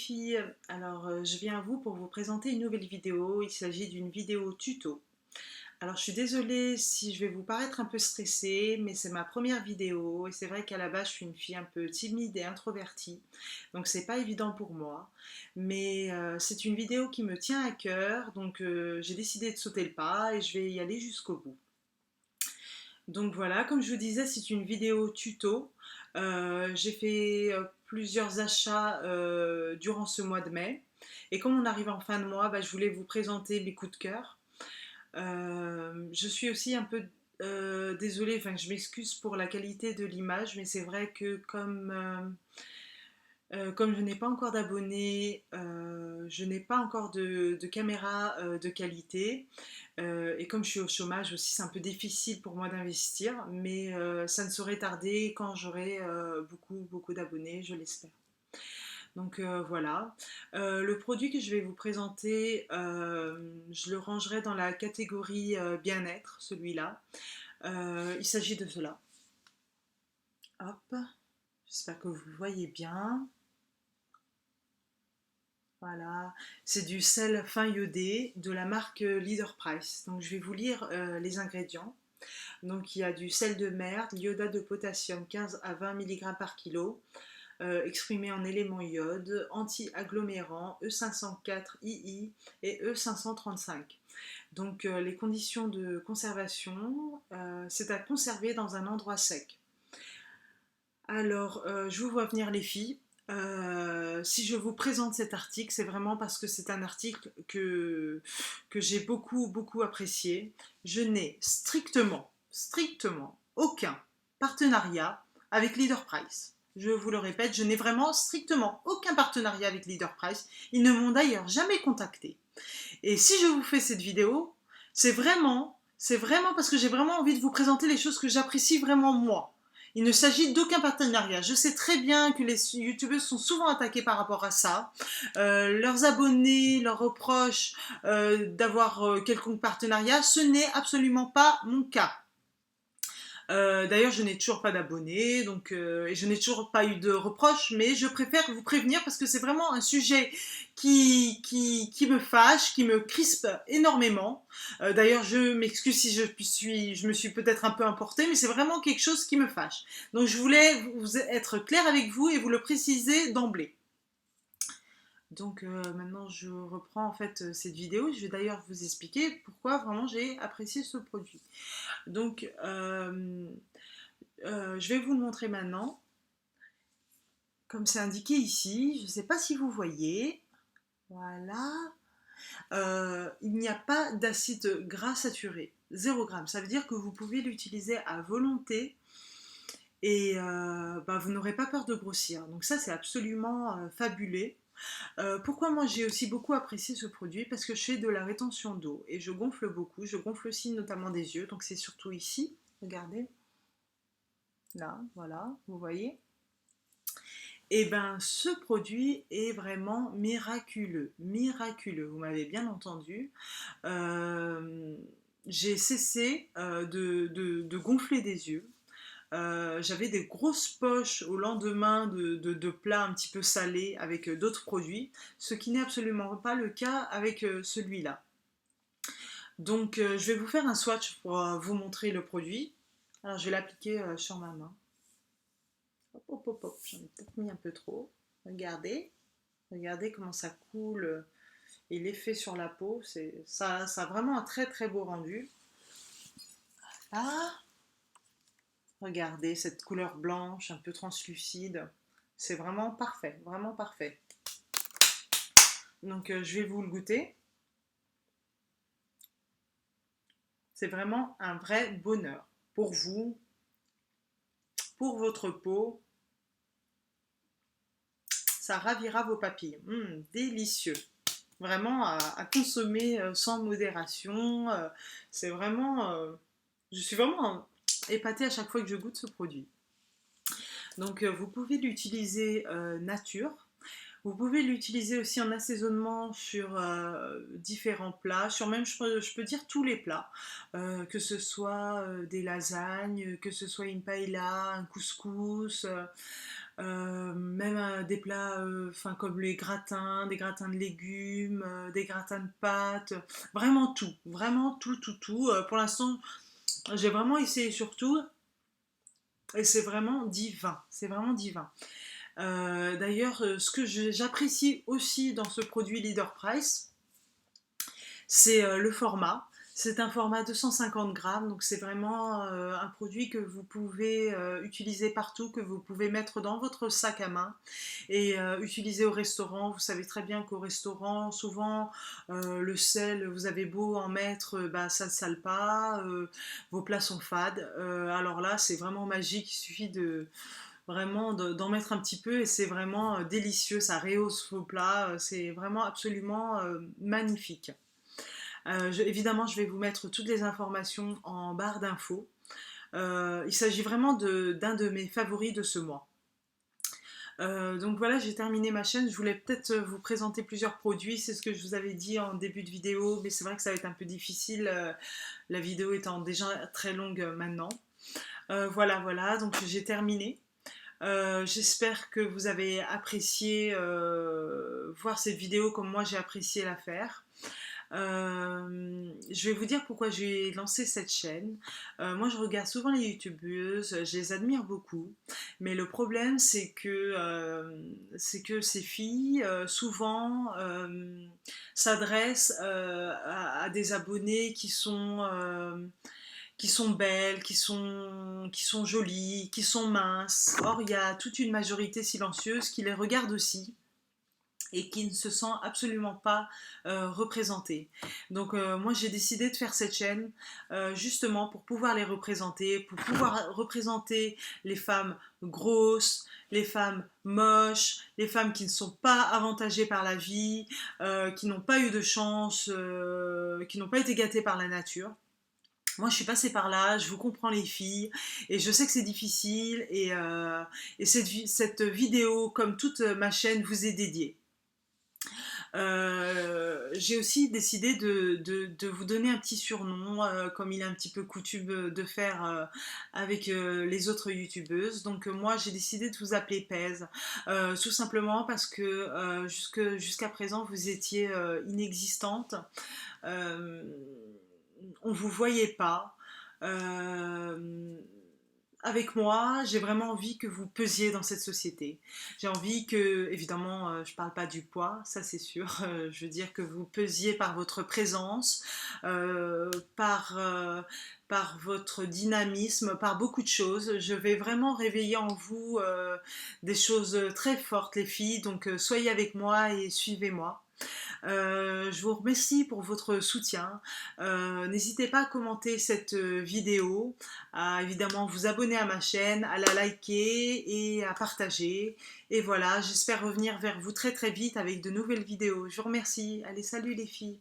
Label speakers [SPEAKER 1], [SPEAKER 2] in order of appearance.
[SPEAKER 1] filles, alors je viens à vous pour vous présenter une nouvelle vidéo. Il s'agit d'une vidéo tuto. Alors je suis désolée si je vais vous paraître un peu stressée, mais c'est ma première vidéo et c'est vrai qu'à la base je suis une fille un peu timide et introvertie, donc c'est pas évident pour moi. Mais c'est une vidéo qui me tient à cœur, donc j'ai décidé de sauter le pas et je vais y aller jusqu'au bout. Donc voilà, comme je vous disais, c'est une vidéo tuto. J'ai fait plusieurs achats durant ce mois de mai. Et comme on arrive en fin de mois, bah, je voulais vous présenter mes coups de cœur. Je suis aussi un peu désolée, enfin je m'excuse pour la qualité de l'image, mais c'est vrai que comme je n'ai pas encore d'abonnés, je n'ai pas encore de caméra de qualité, et comme je suis au chômage aussi, c'est un peu difficile pour moi d'investir, mais ça ne saurait tarder quand j'aurai beaucoup d'abonnés, je l'espère. Donc voilà. Le produit que je vais vous présenter, je le rangerai dans la catégorie bien-être, celui-là. Il s'agit de cela. Hop, j'espère que vous voyez bien. Voilà, c'est du sel fin iodé de la marque Leader Price. Donc je vais vous lire les ingrédients. Donc il y a du sel de mer, de l'iodate de potassium 15 à 20 mg par kilo, exprimé en éléments iode, anti-agglomérant, E504II et E535. Donc les conditions de conservation, c'est à conserver dans un endroit sec. Alors, je vous vois venir les filles. Si je vous présente cet article, c'est vraiment parce que c'est un article que j'ai beaucoup apprécié. Je n'ai strictement aucun partenariat avec Leader Price. Je vous le répète, je n'ai vraiment strictement aucun partenariat avec Leader Price. Ils ne m'ont d'ailleurs jamais contacté. Et si je vous fais cette vidéo, c'est vraiment parce que j'ai vraiment envie de vous présenter les choses que j'apprécie vraiment moi. Il ne s'agit d'aucun partenariat. Je sais très bien que les youtubeurs sont souvent attaqués par rapport à ça. Leurs abonnés leur reprochent d'avoir quelconque partenariat. Ce n'est absolument pas mon cas. D'ailleurs, je n'ai toujours pas d'abonnés, donc et je n'ai toujours pas eu de reproches, mais je préfère vous prévenir parce que c'est vraiment un sujet qui me fâche, qui me crispe énormément. D'ailleurs, je m'excuse si je me suis peut-être un peu importée, mais c'est vraiment quelque chose qui me fâche. Donc, je voulais être claire avec vous et vous le préciser d'emblée. Donc maintenant je reprends en fait cette vidéo, je vais d'ailleurs vous expliquer pourquoi vraiment j'ai apprécié ce produit. Donc je vais vous le montrer maintenant, comme c'est indiqué ici. Je ne sais pas si vous voyez. Voilà. Il n'y a pas d'acide gras saturé, 0 g. Ça veut dire que vous pouvez l'utiliser à volonté et bah, vous n'aurez pas peur de grossir. Donc ça, c'est absolument fabuleux. Pourquoi moi j'ai aussi beaucoup apprécié ce produit? Parce que je fais de la rétention d'eau et je gonfle beaucoup. Je gonfle aussi notamment des yeux, donc c'est surtout ici. Regardez. Là, voilà, vous voyez. Et ben ce produit est vraiment miraculeux, vous m'avez bien entendu. J'ai cessé de gonfler des yeux. J'avais des grosses poches au lendemain de plats un petit peu salés avec d'autres produits, ce qui n'est absolument pas le cas avec celui-là. Donc je vais vous faire un swatch pour vous montrer le produit. Alors je vais l'appliquer sur ma main. Hop, j'en ai peut-être mis un peu trop. Regardez comment ça coule et l'effet sur la peau, ça a vraiment un très beau rendu. Ah, regardez cette couleur blanche, un peu translucide, c'est vraiment parfait, vraiment parfait. Donc je vais vous le goûter. C'est vraiment un vrai bonheur pour vous, pour votre peau. Ça ravira vos papilles. Délicieux. Vraiment à consommer sans modération. C'est vraiment... je suis vraiment épatée à chaque fois que je goûte ce produit. Donc vous pouvez l'utiliser nature. Vous pouvez l'utiliser aussi en assaisonnement sur différents plats, sur même je peux dire tous les plats, que ce soit des lasagnes, que ce soit une paella, un couscous, Même des plats enfin, comme les gratins, des gratins de légumes, des gratins de pâtes, vraiment tout, tout, tout. Pour l'instant, j'ai vraiment essayé sur tout et c'est vraiment divin. D'ailleurs, ce que j'apprécie aussi dans ce produit Leader Price, c'est le format. C'est un format 250 grammes, donc c'est vraiment un produit que vous pouvez utiliser partout, que vous pouvez mettre dans votre sac à main et utiliser au restaurant. Vous savez très bien qu'au restaurant, souvent, le sel, vous avez beau en mettre, bah, ça ne sale pas, vos plats sont fades. Alors là, c'est vraiment magique, il suffit d'en mettre un petit peu et c'est vraiment délicieux, ça rehausse vos plats, c'est vraiment absolument magnifique. Évidemment, je vais vous mettre toutes les informations en barre d'infos. Il s'agit vraiment d'un de mes favoris de ce mois. Donc voilà, j'ai terminé ma chaîne. Je voulais peut-être vous présenter plusieurs produits, c'est ce que je vous avais dit en début de vidéo, mais c'est vrai que ça va être un peu difficile, la vidéo étant déjà très longue maintenant. Voilà, donc j'ai terminé. J'espère que vous avez apprécié voir cette vidéo comme moi j'ai apprécié la faire. Je vais vous dire pourquoi j'ai lancé cette chaîne. Moi, je regarde souvent les youtubeuses, je les admire beaucoup, mais le problème, c'est que ces filles, souvent, s'adressent à des abonnés qui sont belles, qui sont jolies, qui sont minces. Or, il y a toute une majorité silencieuse qui les regarde aussi et qui ne se sent absolument pas représentée. Donc moi j'ai décidé de faire cette chaîne justement pour pouvoir les représenter, pour pouvoir représenter les femmes grosses, les femmes moches, les femmes qui ne sont pas avantagées par la vie, qui n'ont pas eu de chance, qui n'ont pas été gâtées par la nature. Moi, je suis passée par là, je vous comprends les filles, et je sais que c'est difficile, et cette vidéo, comme toute ma chaîne, vous est dédiée. J'ai aussi décidé de vous donner un petit surnom, comme il est un petit peu coutume de faire avec les autres youtubeuses. Donc moi j'ai décidé de vous appeler Pèse, tout simplement parce que jusqu'à présent vous étiez inexistante, euh, on ne vous voyait pas. Euh, Avec moi, j'ai vraiment envie que vous pesiez dans cette société. J'ai envie que, évidemment, je parle pas du poids, ça c'est sûr. Je veux dire que vous pesiez par votre présence, euh, par, euh, par votre dynamisme, par beaucoup de choses. Je vais vraiment réveiller en vous des choses très fortes, les filles. Donc soyez avec moi et suivez-moi. Je vous remercie pour votre soutien. N'hésitez pas à commenter cette vidéo, à évidemment vous abonner à ma chaîne, à la liker et à partager. Et voilà, j'espère revenir vers vous très très vite avec de nouvelles vidéos. Je vous remercie. Allez, salut les filles.